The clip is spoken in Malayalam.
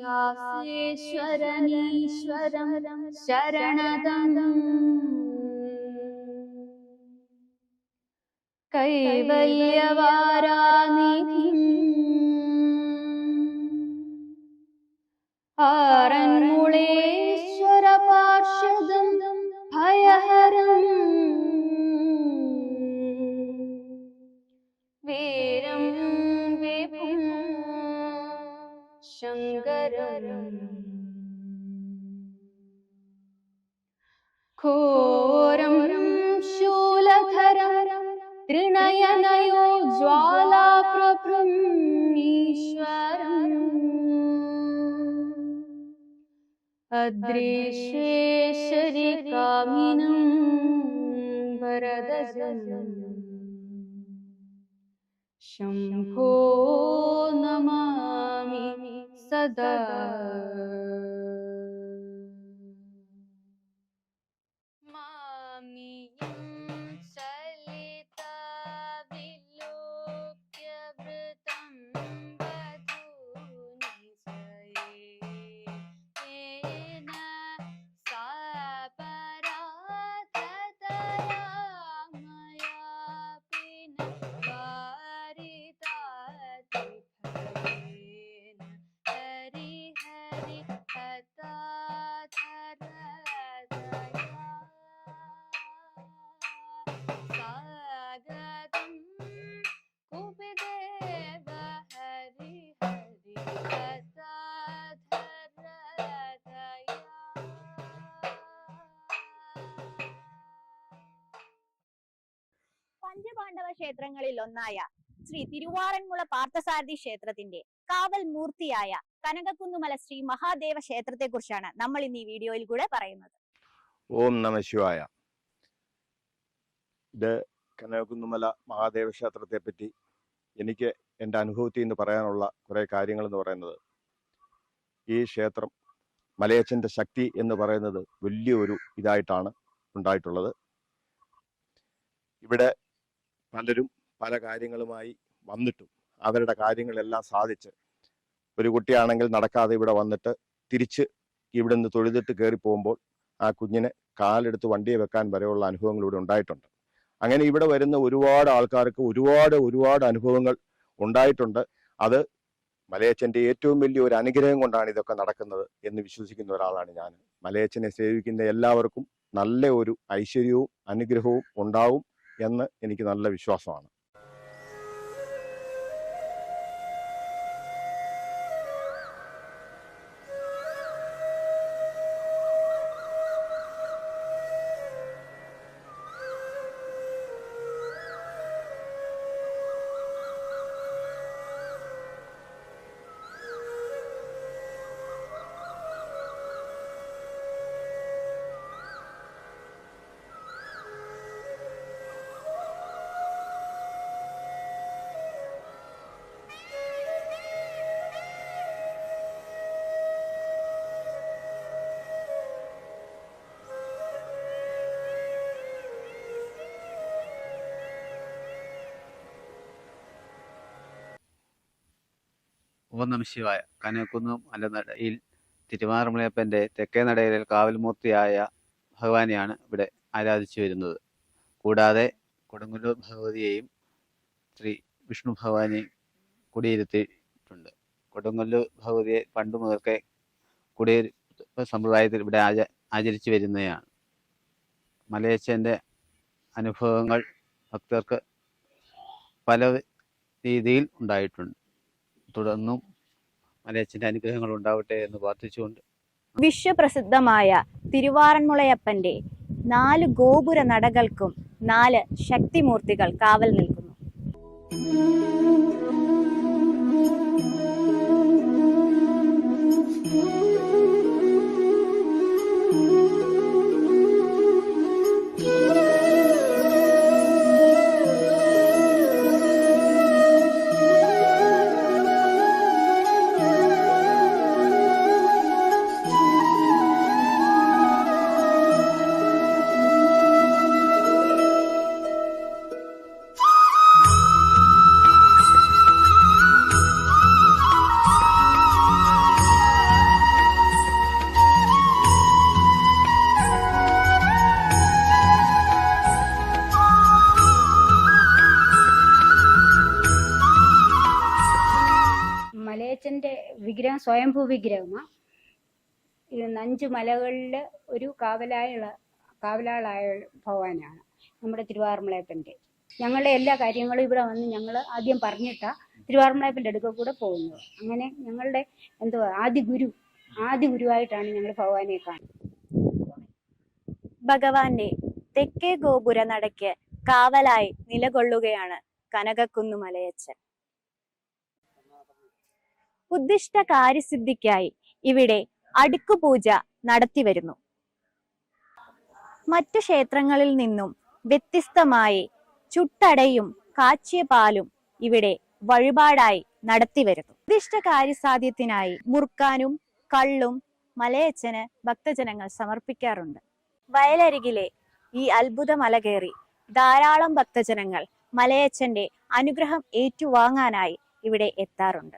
ഇതിഹാസേശ്വരനീശ്വരം ശരണദം കൈവല്യവാരാനിധിം ആറന്മുളേശ്വര പാർഷദം ഭയഹരം വീരം വിഭും ശങ്കരം ഘോരം ശൂലധരം ത്രിനയനയോ ജ്വാലാപ്രഭം ഈശ്വരം അദ്രിശേശ്വരി കാമിനം വരദജനം ശംഭോ നമാമി സദാ. മാമിയം ചലിത വിലോക്യ വൃതം വധൂനി സയേന സാ പരാധതരാ മയാ പിന വാരിതാതി ഭവേന ഹരി ഹരി ഹതാധരദയാ സ്വാഗതം കുപിദേവ ഹരി ഹരി ഹതാധരദയാ. പഞ്ചപാണ്ഡവ ക്ഷേത്രങ്ങളിൽ ഒന്നായ ശ്രീ തിരുവാറന്മുള പാർത്ഥസാരഥി ക്ഷേത്രത്തിന്റെ കാവൽ മൂർത്തിയായ കനകക്കുന്നുമല ശ്രീ മഹാദേവ ക്ഷേത്രത്തെ കുറിച്ചാണ് നമ്മൾ ഇന്ന് ഈ വീഡിയോയിൽ കൂടെ പറയുന്നത്. ഓം നമ ശിവായ. ഇത് കനകക്കുന്നുമല മഹാദേവ ക്ഷേത്രത്തെ പറ്റി എനിക്ക് എൻ്റെ അനുഭവത്തിൽ നിന്ന് പറയാനുള്ള കുറേ കാര്യങ്ങൾ എന്ന് പറയുന്നത്, ഈ ക്ഷേത്രം മലയച്ചൻ്റെ ശക്തി എന്ന് പറയുന്നത് വലിയൊരു ഇതായിട്ടാണ് ഉണ്ടായിട്ടുള്ളത്. ഇവിടെ പലരും പല കാര്യങ്ങളുമായി വന്നിട്ടും അവരുടെ കാര്യങ്ങളെല്ലാം സാധിച്ച്, ഒരു കുട്ടിയാണെങ്കിൽ നടക്കാതെ ഇവിടെ വന്നിട്ട് തിരിച്ച് ഇവിടെ നിന്ന് തൊഴുതിട്ട് കയറി പോകുമ്പോൾ ആ കുഞ്ഞിനെ കാലെടുത്ത് വണ്ടിയെ വെക്കാൻ വരെയുള്ള അനുഭവങ്ങൾ ഇവിടെ ഉണ്ടായിട്ടുണ്ട്. അങ്ങനെ ഇവിടെ വരുന്ന ഒരുപാട് ആൾക്കാർക്ക് ഒരുപാട് അനുഭവങ്ങൾ ഉണ്ടായിട്ടുണ്ട്. അത് മലയച്ചൻ്റെ ഏറ്റവും വലിയ ഒരു അനുഗ്രഹം കൊണ്ടാണ് ഇതൊക്കെ നടക്കുന്നത് എന്ന് വിശ്വസിക്കുന്ന ഒരാളാണ് ഞാൻ. മലയച്ചനെ സേവിക്കുന്ന എല്ലാവർക്കും നല്ല ഒരു ഐശ്വര്യവും അനുഗ്രഹവും ഉണ്ടാവും എന്ന് എനിക്ക് നല്ല വിശ്വാസമാണ്. ഓം നമഃ ശിവായ. കനകക്കുന്ന് മലനടയിൽ തിരുവാറന്മുളയപ്പൻ്റെ തെക്കേ നടയിലെ കാവൽമൂർത്തിയായ ഭഗവാനെയാണ് ഇവിടെ ആരാധിച്ചു വരുന്നത്. കൂടാതെ കൊടുങ്ങല്ലൂർ ഭഗവതിയെയും ശ്രീ വിഷ്ണു ഭഗവാനെയും കുടിയിരുത്തിയിട്ടുണ്ട്. കൊടുങ്ങല്ലൂർ ഭഗവതിയെ പണ്ട് മുതൽക്കേ കുടിയിരുപ്പ് സമ്പ്രദായത്തിൽ ഇവിടെ ആചരിച്ചു വരുന്നതാണ്. മലയച്ചൻ്റെ അനുഭവങ്ങൾ ഭക്തർക്ക് പല രീതിയിൽ ഉണ്ടായിട്ടുണ്ട്. തുടർന്നും മലയച്ചൻ്റെ അനുഗ്രഹങ്ങൾ ഉണ്ടാവട്ടെ എന്ന് പ്രാർത്ഥിച്ചുകൊണ്ട് വിശ്വപ്രസിദ്ധമായ തിരുവാറന്മുളയപ്പന്റെ 4 ഗോപുര നടകൾക്കും 4 ശക്തിമൂർത്തികൾ കാവൽ നിൽക്കുന്നു. വിഗ്രഹം സ്വയംഭൂ വിഗ്രഹമാണ്. ഇത് 5 മലകളിൽ ഒരു കാവലാളായ ഭഗവാനാണ് നമ്മുടെ തിരുവാറന്മുളയപ്പൻ്റെ. ഞങ്ങളുടെ എല്ലാ കാര്യങ്ങളും ഇവിടെ വന്ന് ഞങ്ങൾ ആദ്യം പറഞ്ഞിട്ടാ തിരുവാറന്മുളയപ്പൻ്റെ അടുക്ക കൂടെ പോകുന്നത്. അങ്ങനെ ഞങ്ങളുടെ ആദ്യ ഗുരുവായിട്ടാണ് ഞങ്ങൾ ഭഗവാനെ കാണുന്നത്. ഭഗവാന്റെ തെക്കേ ഗോപുര നടയ്ക്ക് കാവലായി നിലകൊള്ളുകയാണ് കനകക്കുന്ന് മലയച്ചൻ. ഉദ്ദിഷ്ട കാര്യസിദ്ധിക്കായി ഇവിടെ അടുക്കുപൂജ നടത്തിവരുന്നു. മറ്റു ക്ഷേത്രങ്ങളിൽ നിന്നും വ്യത്യസ്തമായി ചുട്ടടയും കാച്ചിയ പാലും ഇവിടെ വഴിപാടായി നടത്തിവരുന്നു. ഉദ്ദിഷ്ട കാര്യസാധ്യത്തിനായി മുറുക്കാനും കള്ളും മലയച്ചന് ഭക്തജനങ്ങൾ സമർപ്പിക്കാറുണ്ട്. വയലരികിലെ ഈ അത്ഭുത മല കയറി ധാരാളം ഭക്തജനങ്ങൾ മലയച്ചന്റെ അനുഗ്രഹം ഏറ്റുവാങ്ങാനായി ഇവിടെ എത്താറുണ്ട്.